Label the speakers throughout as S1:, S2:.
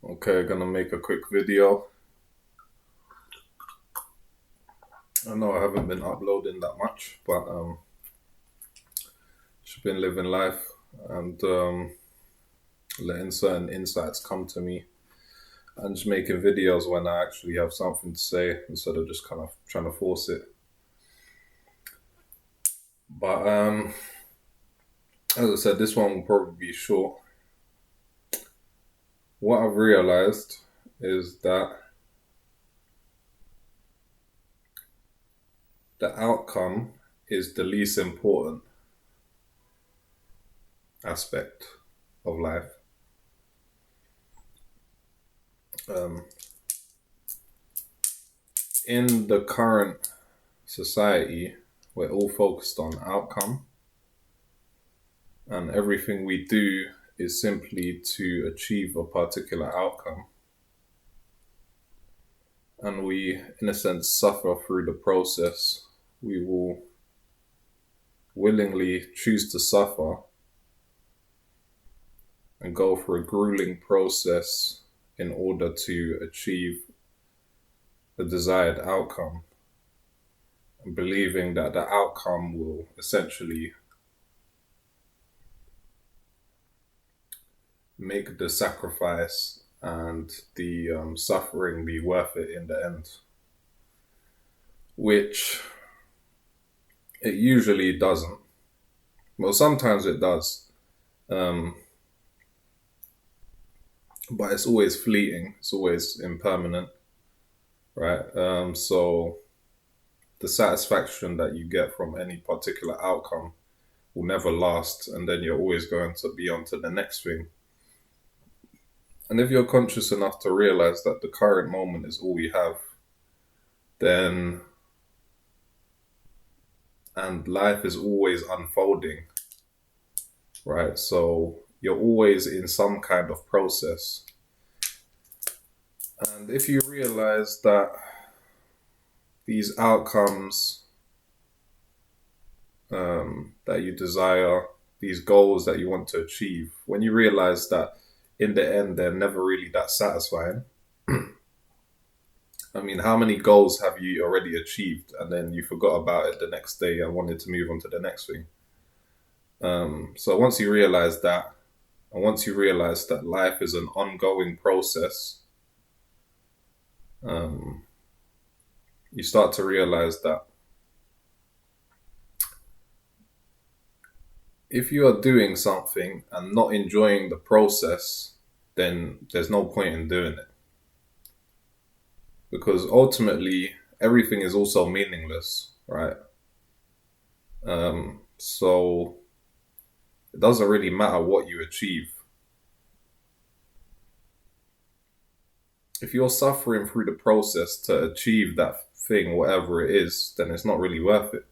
S1: Okay, gonna make a quick video. I know I haven't been uploading that much, but just been living life and letting certain insights come to me and just making videos when I actually have something to say instead of just kind of trying to force it. But as I said, this one will probably be short. What I've realized is that the outcome is the least important aspect of life. Um, in the current society, we're all focused on outcome, and everything we do is simply to achieve a particular outcome. And we, in a sense, suffer through the process. We will willingly choose to suffer and go through a grueling process in order to achieve the desired outcome, and believing that the outcome will essentially make the sacrifice and the suffering be worth it in the end, which it usually doesn't. Well, sometimes it does, um, but it's always fleeting. It's always impermanent, right? So the satisfaction that you get from any particular outcome will never last, and then you're always going to be on to the next thing. And if you're conscious enough to realize that the current moment is all we have, then and life is always unfolding, right? So you're always in some kind of process. And if you realize that these outcomes that you desire, these goals that you want to achieve, when you realize that in the end they're never really that satisfying. I mean, how many goals have you already achieved and then you forgot about it the next day and wanted to move on to the next thing? So once you realize that, and once you realize that life is an ongoing process, um, you start to realize that if you are doing something and not enjoying the process, then there's no point in doing it. Because ultimately, everything is also meaningless, right? So it doesn't really matter what you achieve. If you're suffering through the process to achieve that thing, whatever it is, then it's not really worth it.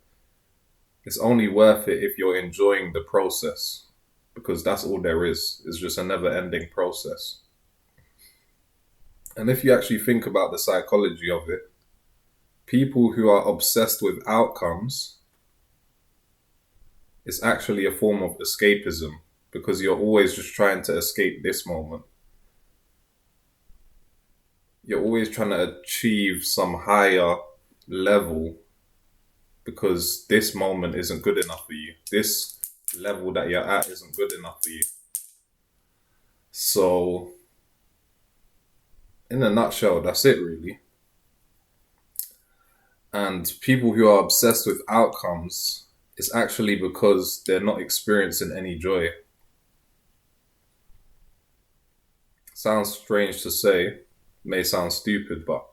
S1: It's only worth it if you're enjoying the process, because that's all there is. It's just a never ending process. And if you actually think about the psychology of it, people who are obsessed with outcomes, it's actually a form of escapism, because you're always just trying to escape this moment. You're always trying to achieve some higher level because this moment isn't good enough for you. This level that you're at isn't good enough for you. So, in a nutshell, that's it really. And people who are obsessed with outcomes, it's actually because they're not experiencing any joy. Sounds strange to say, may sound stupid, but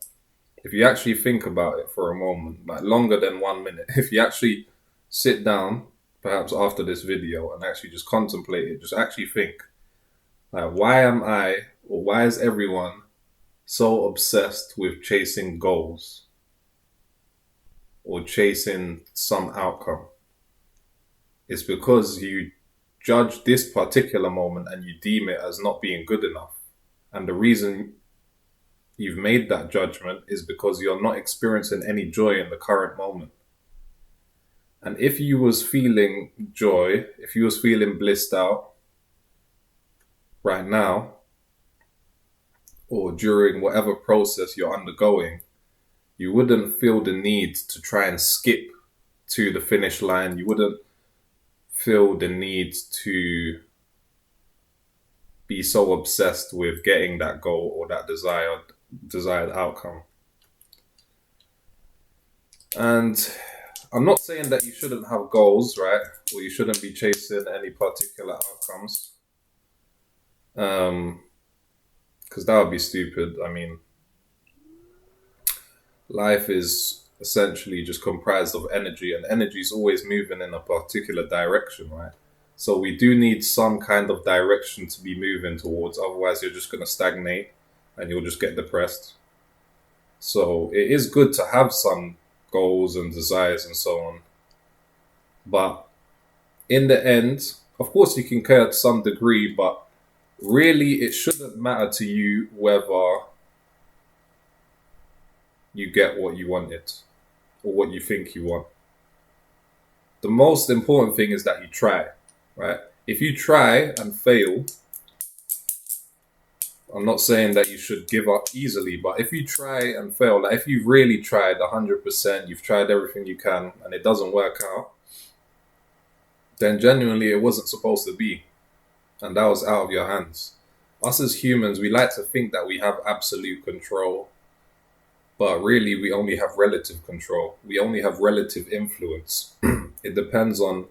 S1: if you actually think about it for a moment, like longer than 1 minute, if you actually sit down, perhaps after this video, and actually just contemplate it, just actually think, like, why am I, or why is everyone so obsessed with chasing goals or chasing some outcome? It's because you judge this particular moment and you deem it as not being good enough. And the reason you've made that judgment is because you're not experiencing any joy in the current moment. And if you was feeling joy, if you was feeling blissed out right now, or during whatever process you're undergoing, you wouldn't feel the need to try and skip to the finish line. You wouldn't feel the need to be so obsessed with getting that goal or that desired outcome. And I'm not saying that you shouldn't have goals, right? Or you shouldn't be chasing any particular outcomes. Because that would be stupid. I mean, life is essentially just comprised of energy, and energy is always moving in a particular direction, right? So we do need some kind of direction to be moving towards. Otherwise, you're just going to stagnate and you'll just get depressed. So it is good to have some goals and desires and so on. But in the end, of course, you can care to some degree, but really it shouldn't matter to you whether you get what you wanted or what you think you want. The most important thing is that you try, right? If you try and fail, I'm not saying that you should give up easily, but if you try and fail, like if you've really tried 100%, you've tried everything you can and it doesn't work out, then genuinely it wasn't supposed to be. And that was out of your hands. Us as humans, we like to think that we have absolute control, but really we only have relative control. We only have relative influence. It depends on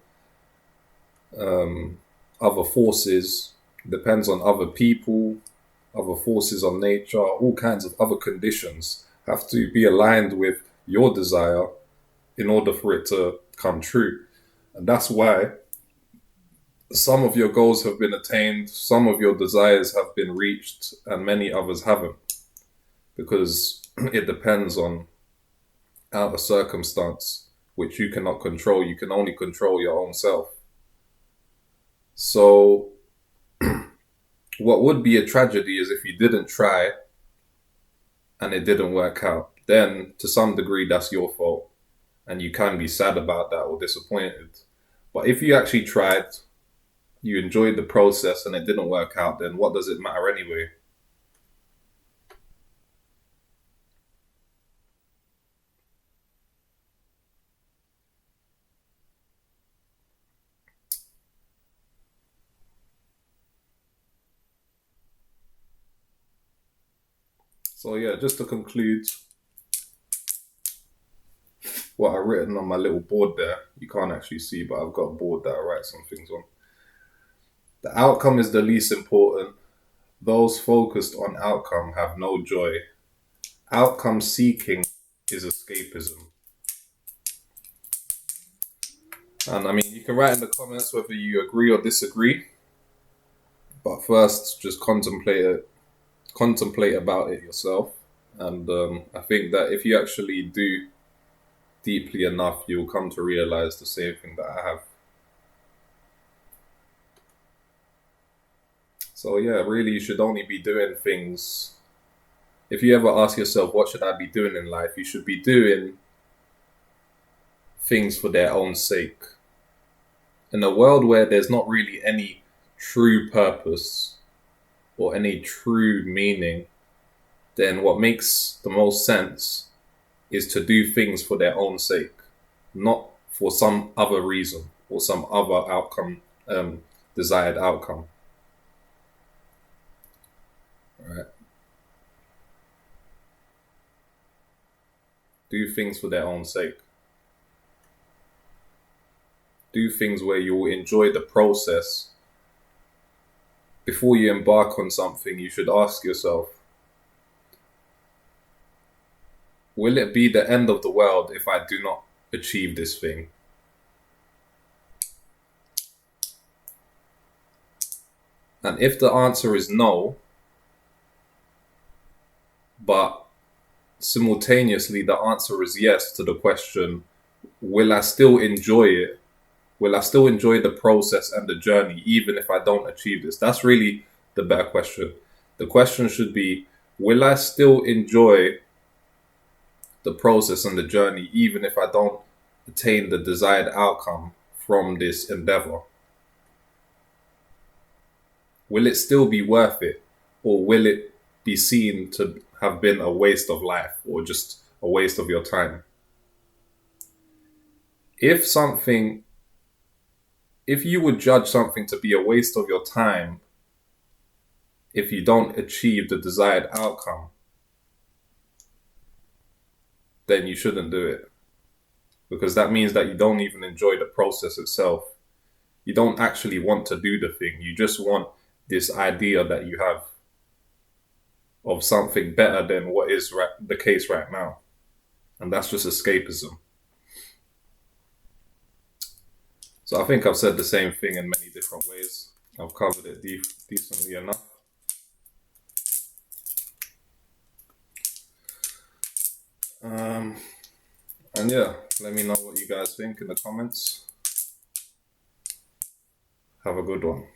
S1: other forces, it depends on other people, other forces on nature, all kinds of other conditions have to be aligned with your desire in order for it to come true. And that's why some of your goals have been attained, some of your desires have been reached, and many others haven't. Because it depends on outer circumstance, which you cannot control. You can only control your own self. So what would be a tragedy is if you didn't try and it didn't work out. Then, to some degree, that's your fault. And you can be sad about that or disappointed. But if you actually tried, you enjoyed the process and it didn't work out, then what does it matter anyway? So yeah, just to conclude, what I've written on my little board there, you can't actually see, but I've got a board that I write some things on. The outcome is the least important. Those focused on outcome have no joy. Outcome seeking is escapism. And I mean, you can write in the comments whether you agree or disagree. But first, just contemplate about it yourself. And I think that if you actually do deeply enough, you'll come to realize the same thing that I have. So yeah, really you should only be doing things. If you ever ask yourself, what should I be doing in life? You should be doing things for their own sake. In a world where there's not really any true purpose or any true meaning, then what makes the most sense is to do things for their own sake, not for some other reason or some other outcome, desired outcome. Right? Do things for their own sake. Do things where you'll enjoy the process. Before you embark on something, you should ask yourself, will it be the end of the world if I do not achieve this thing? And if the answer is no, but simultaneously the answer is yes to the question, will I still enjoy it? Will I still enjoy the process and the journey even if I don't achieve this? That's really the better question. The question should be, will I still enjoy the process and the journey even if I don't attain the desired outcome from this endeavor? Will it still be worth it? Or will it be seen to have been a waste of life or just a waste of your time. If something, if you would judge something to be a waste of your time if you don't achieve the desired outcome, then you shouldn't do it. Because that means that you don't even enjoy the process itself. You don't actually want to do the thing. You just want this idea that you have of something better than what is the case right now. And that's just escapism. So I think I've said the same thing in many different ways. I've covered it decently enough. And yeah, let me know what you guys think in the comments. Have a good one.